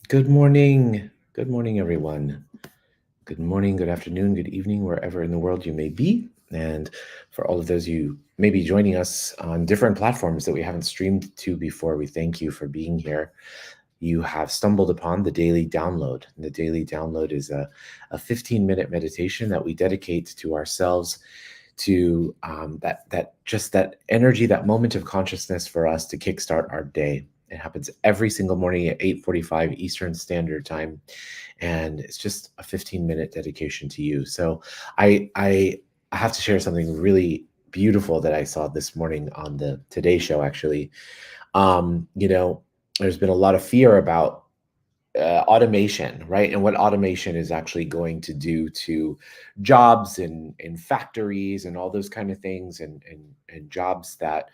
Good morning. Good morning, everyone. Good morning, good afternoon, good evening, wherever in the world you may be. And for all of those you may be joining us on different platforms that we haven't streamed to before, we thank you for being here. You have stumbled upon the Daily Download. And the Daily Download is a 15-minute meditation that we dedicate to ourselves to that energy, that moment of consciousness for us to kickstart our day. It happens every single morning at 8:45 Eastern Standard Time, and it's just a 15-minute dedication to you. So I have to share something really beautiful that I saw this morning on the Today Show. Actually, um, you know, there's been a lot of fear about automation, right? And what automation is actually going to do to jobs in factories and all those kind of things, and jobs that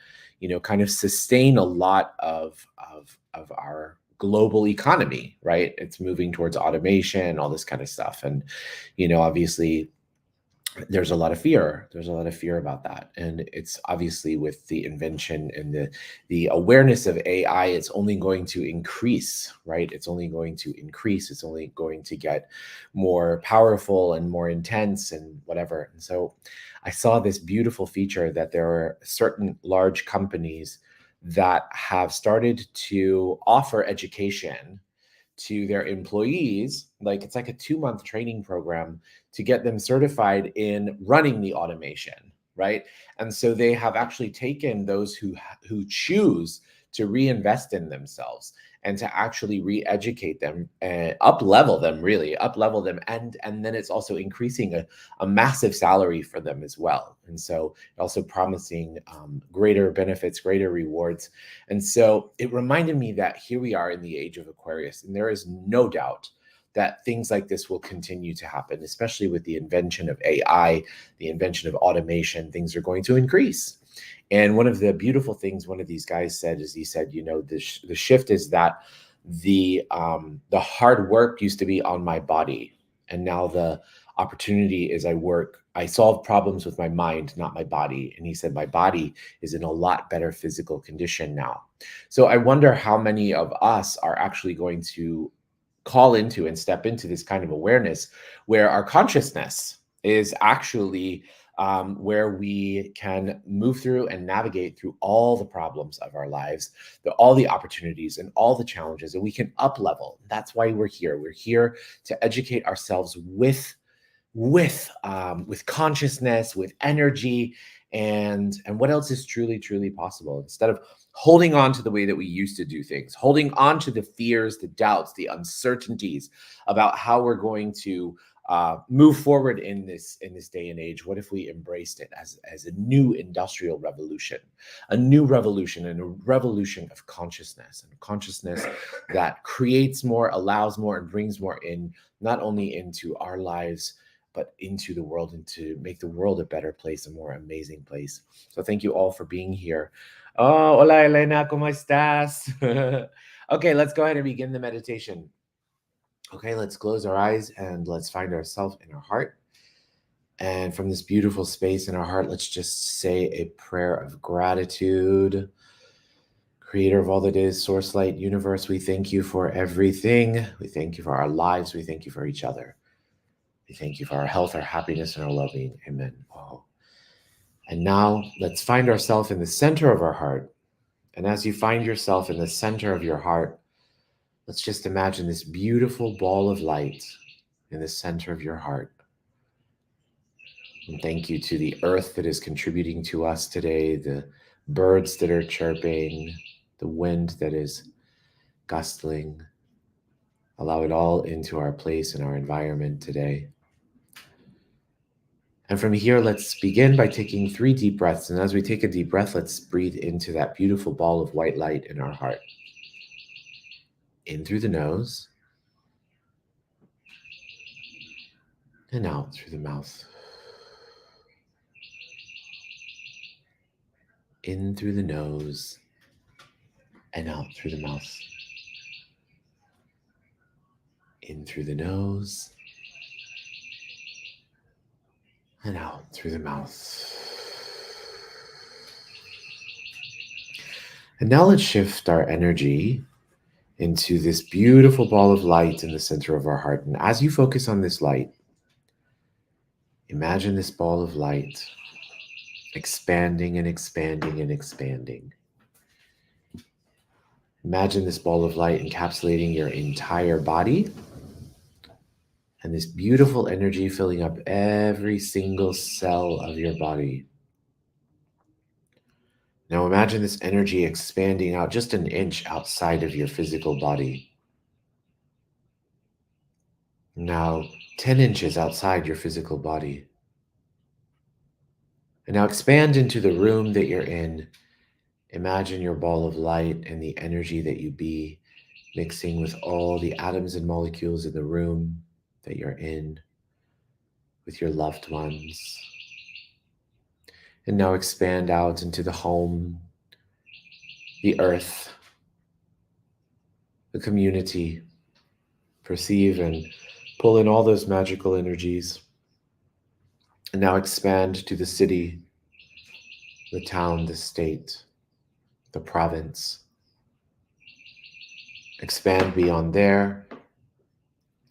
kind of sustain a lot of our global economy, right? It's moving towards automation, all this kind of stuff, and obviously there's a lot of fear. There's a lot of fear about that, and it's obviously with the invention and the awareness of AI, it's only going to increase, right? It's only going to increase. It's only going to get more powerful and more intense and whatever. And so, I saw this beautiful feature that there are certain large companies that have started to offer education to their employees. Like, it's like a 2-month training program to get them certified in running the automation, right? And so they have actually taken those who choose to reinvest in themselves and to actually re-educate them and up level them, really up level them, and then it's also increasing a massive salary for them as well. And so also promising greater benefits, greater rewards. And so it reminded me that here we are in the age of Aquarius, and there is no doubt that things like this will continue to happen, especially with the invention of AI, the invention of automation. Things are going to increase. And one of the beautiful things one of these guys said is, he said, the shift is that the hard work used to be on my body, and now the opportunity is I solve problems with my mind, not my body. And he said my body is in a lot better physical condition now. So I wonder how many of us are actually going to call into and step into this kind of awareness where our consciousness is actually where we can move through and navigate through all the problems of our lives, all the opportunities and all the challenges, and we can up level. That's why we're here. We're here to educate ourselves with consciousness, with energy, and what else is truly possible, instead of holding on to the way that we used to do things, holding on to the fears, the doubts, the uncertainties about how we're going to move forward in this day and age. What if we embraced it as a new industrial revolution, a new revolution, and a revolution of consciousness, and consciousness that creates more, allows more, and brings more in, not only into our lives, but into the world, and to make the world a better place, a more amazing place. So thank you all for being here. Oh, hola Elena, ¿cómo estás? Okay, let's go ahead and begin the meditation. Okay, let's close our eyes and let's find ourselves in our heart. And from this beautiful space in our heart, let's just say a prayer of gratitude. Creator of all that is, source, light, universe, we thank you for everything. We thank you for our lives. We thank you for each other. We thank you for our health, our happiness, and our well-being. Amen. Oh. And now let's find ourselves in the center of our heart. And as you find yourself in the center of your heart, let's just imagine this beautiful ball of light in the center of your heart. And thank you to the earth that is contributing to us today, the birds that are chirping, the wind that is gustling. Allow it all into our place in our environment today. And from here, let's begin by taking 3 deep breaths. And as we take a deep breath, let's breathe into that beautiful ball of white light in our heart. In through the nose, and out through the mouth. In through the nose, and out through the mouth. In through the nose, and out through the mouth. And now let's shift our energy into this beautiful ball of light in the center of our heart. And as you focus on this light, imagine this ball of light expanding and expanding and expanding. Imagine this ball of light encapsulating your entire body, and this beautiful energy filling up every single cell of your body. Now imagine this energy expanding out just an inch outside of your physical body. Now 10 inches outside your physical body. And now expand into the room that you're in. Imagine your ball of light and the energy that you be mixing with all the atoms and molecules in the room that you're in with your loved ones. And now expand out into the home, the earth, the community. Perceive and pull in all those magical energies. And now expand to the city, the town, the state, the province. Expand beyond there,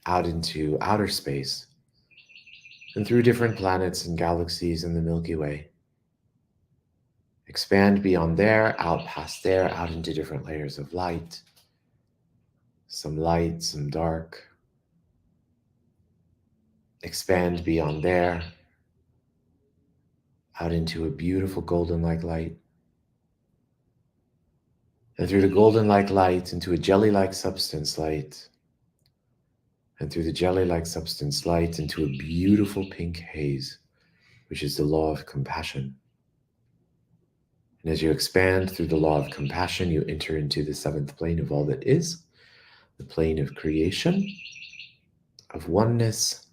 out into outer space, and through different planets and galaxies in the Milky Way. Expand beyond there, out past there, out into different layers of light. Some light, some dark. Expand beyond there, out into a beautiful golden-like light. And through the golden-like light into a jelly-like substance light. And through the jelly-like substance light into a beautiful pink haze, which is the law of compassion. And as you expand through the law of compassion, you enter into the seventh plane of all that is, the plane of creation, of oneness,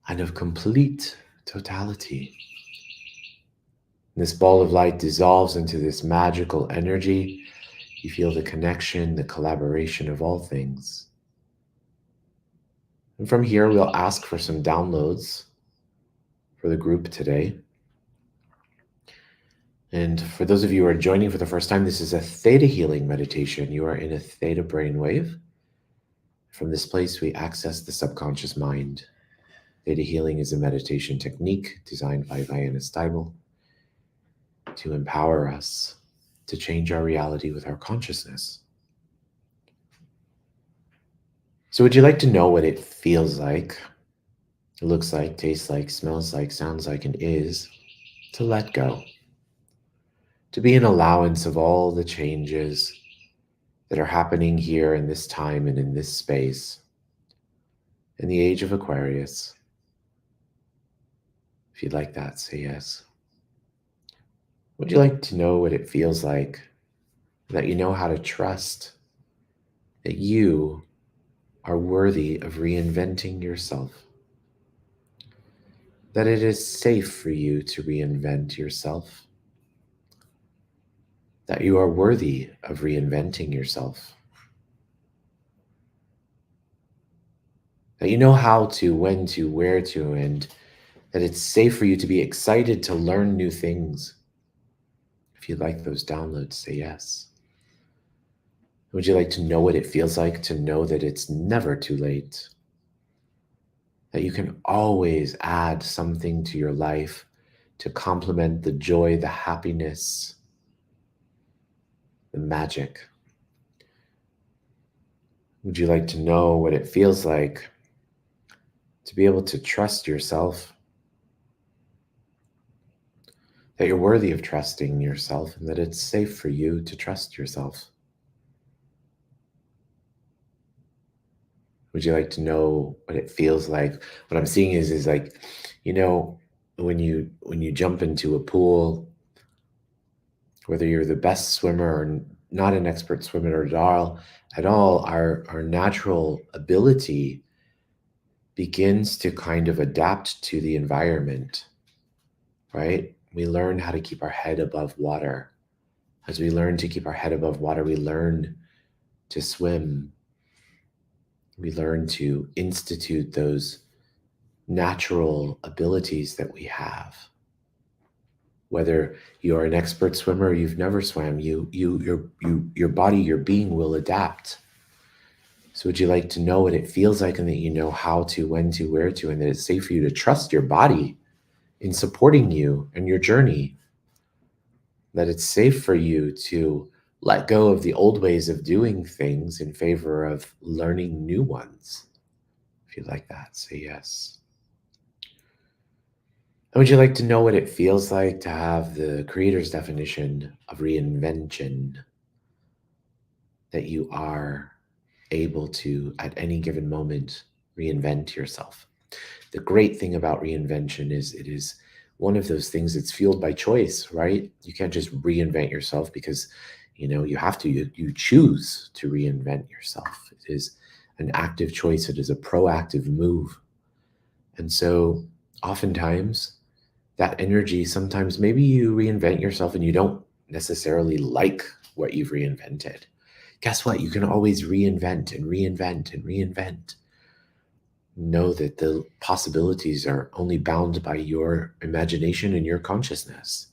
and of complete totality. And this ball of light dissolves into this magical energy. You feel the connection, the collaboration of all things. And from here, we'll ask for some downloads for the group today. And for those of you who are joining for the first time, this is a theta healing meditation. You are in a theta brainwave. From this place, we access the subconscious mind. Theta healing is a meditation technique designed by Vianna Stibel to empower us to change our reality with our consciousness. So would you like to know what it feels like, looks like, tastes like, smells like, sounds like, and is to let go? To be an allowance of all the changes that are happening here in this time and in this space, in the age of Aquarius. If you'd like that, say yes. Would you like to know what it feels like, that you know how to trust that you are worthy of reinventing yourself, that it is safe for you to reinvent yourself, that you are worthy of reinventing yourself, that you know how to, when to, where to, and that it's safe for you to be excited to learn new things. If you'd like those downloads, say yes. Would you like to know what it feels like to know that it's never too late? That you can always add something to your life to complement the joy, the happiness, the magic. Would you like to know what it feels like to be able to trust yourself? That you're worthy of trusting yourself and that it's safe for you to trust yourself. Would you like to know what it feels like? What I'm seeing is like, you know, when you jump into a pool, whether you're the best swimmer or not an expert swimmer at all, our natural ability begins to kind of adapt to the environment, right? We learn how to keep our head above water. As we learn to keep our head above water, we learn to swim. We learn to institute those natural abilities that we have. Whether you're an expert swimmer or you've never swam, your body, your being will adapt So would you like to know what it feels like, and that you know how to, when to, where to, and that it's safe for you to trust your body in supporting you and your journey? That it's safe for you to let go of the old ways of doing things in favor of learning new ones. If you like that, say yes. And would you like to know what it feels like to have the creator's definition of reinvention? That you are able to, at any given moment, reinvent yourself. The great thing about reinvention is it is one of those things that's fueled by choice, right? You can't just reinvent yourself because you have to. You choose to reinvent yourself. It is an active choice. It is a proactive move. And so oftentimes that energy, sometimes maybe you reinvent yourself and you don't necessarily like what you've reinvented. Guess what? You can always reinvent and reinvent and reinvent. Know that the possibilities are only bound by your imagination and your consciousness.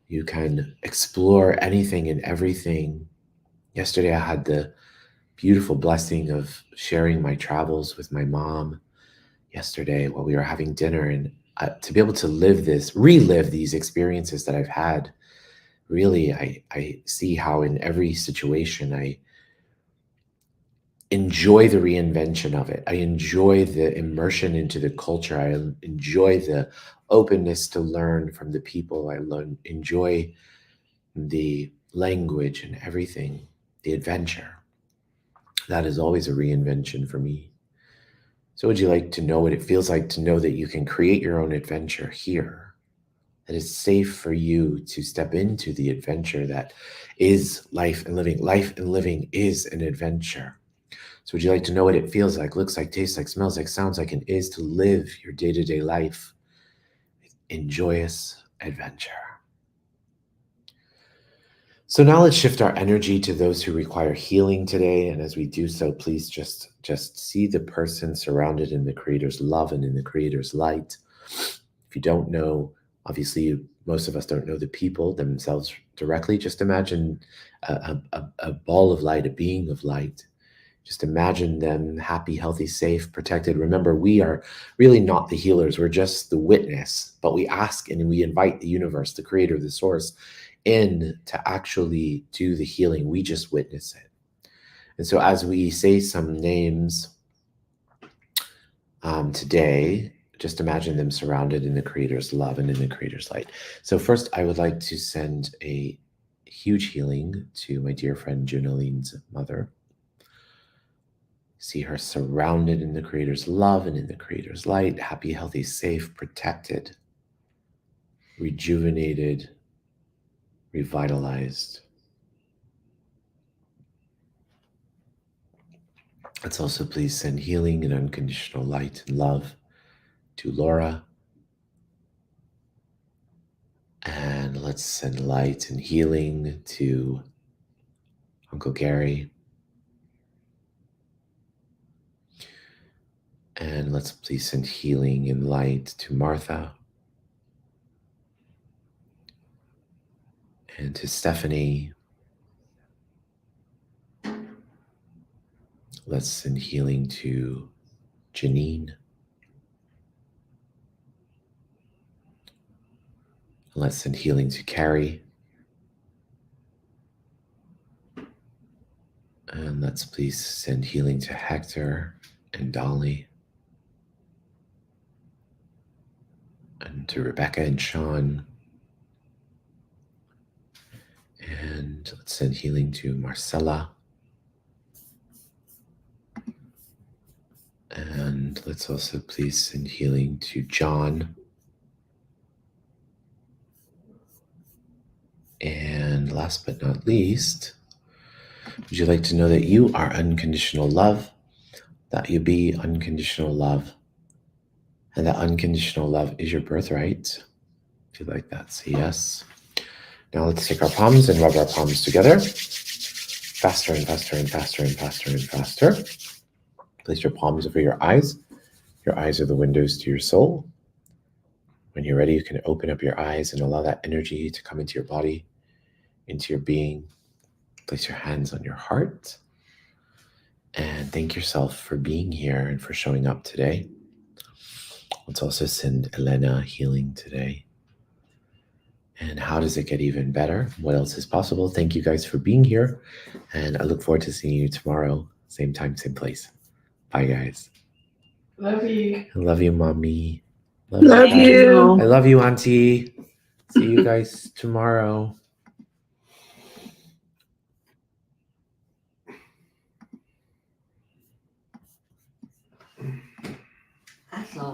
You can explore anything and everything. Yesterday, I had the beautiful blessing of sharing my travels with my mom yesterday while we were having dinner. And to be able to relive these experiences that I've had, really, I see how in every situation I enjoy the reinvention of it. I enjoy the immersion into the culture. I enjoy the openness to learn from the people. Enjoy the language and everything, the adventure. That is always a reinvention for me. So would you like to know what it feels like to know that you can create your own adventure here? That it's safe for you to step into the adventure that is life and living. Life and living is an adventure. So would you like to know what it feels like, looks like, tastes like, smells like, sounds like, and is to live your day-to-day life in joyous adventure? So now let's shift our energy to those who require healing today. And as we do so, please just see the person surrounded in the Creator's love and in the Creator's light. If you don't know, obviously, most of us don't know the people themselves directly. Just imagine a ball of light, a being of light. Just imagine them happy, healthy, safe, protected. Remember, we are really not the healers. We're just the witness. But we ask and we invite the universe, the creator, the source, in to actually do the healing. We just witness it. And so as we say some names today, just imagine them surrounded in the creator's love and in the creator's light. So first, I would like to send a huge healing to my dear friend Junaline's mother. See her surrounded in the Creator's love and in the Creator's light, happy, healthy, safe, protected, rejuvenated, revitalized. Let's also please send healing and unconditional light and love to Laura. And let's send light and healing to Uncle Gary. And let's please send healing and light to Martha and to Stephanie. Let's send healing to Janine. Let's send healing to Carrie. And let's please send healing to Hector and Dolly. And to Rebecca and Sean. And let's send healing to Marcella. And let's also please send healing to John. And last but not least, would you like to know that you are unconditional love, that you be unconditional love, and that unconditional love is your birthright? If you like that, say yes. Now let's take our palms and rub our palms together. Faster and faster and faster and faster and faster. Place your palms over your eyes. Your eyes are the windows to your soul. When you're ready, you can open up your eyes and allow that energy to come into your body, into your being. Place your hands on your heart. And thank yourself for being here and for showing up today. Let's also send Elena healing today. And how does it get even better? What else is possible? Thank you guys for being here. And I look forward to seeing you tomorrow. Same time, same place. Bye, guys. Love you. I love you, mommy. Love you. I love you, auntie. See you guys tomorrow. That's all.